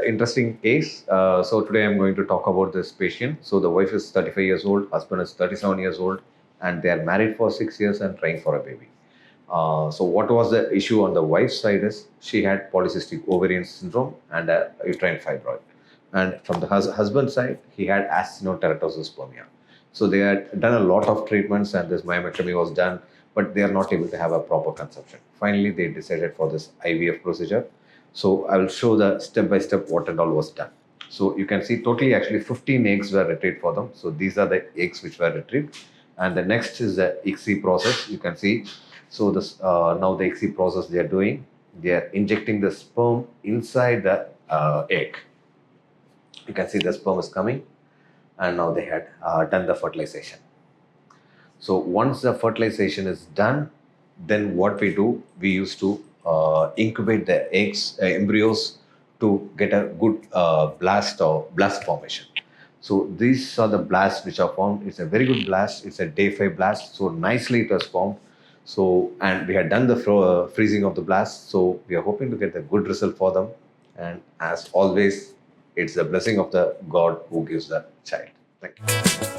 interesting case. So today I'm going to talk about this patient. So the wife is 35 years old, husband is 37 years old, and they are married for 6 years and trying for a baby. So what was the issue on the wife's side is she had polycystic ovarian syndrome and a uterine fibroid. And from the husband's side, he had actinoteratospermia. So they had done a lot of treatments and this myomectomy was done, but they are not able to have a proper conception. Finally, they decided for this IVF procedure. So I will show the step-by-step what and all was done. So you can see totally actually 15 eggs were retrieved for them. So these are the eggs which were retrieved. And the next is the ICSI process. You can see. So this now the ICSI process they are doing. They are injecting the sperm inside the egg. You can see the sperm is coming. And now they had done the fertilization. So once the fertilization is done, then what we do, we used to incubate the eggs, embryos to get a good blast formation. So these are the blasts which are formed. It's a very good blast. It's a day 5 blast. So nicely it was formed. So, and we had done the freezing of the blast. So we are hoping to get a good result for them. And as always, it's the blessing of the God who gives the child. Thank you.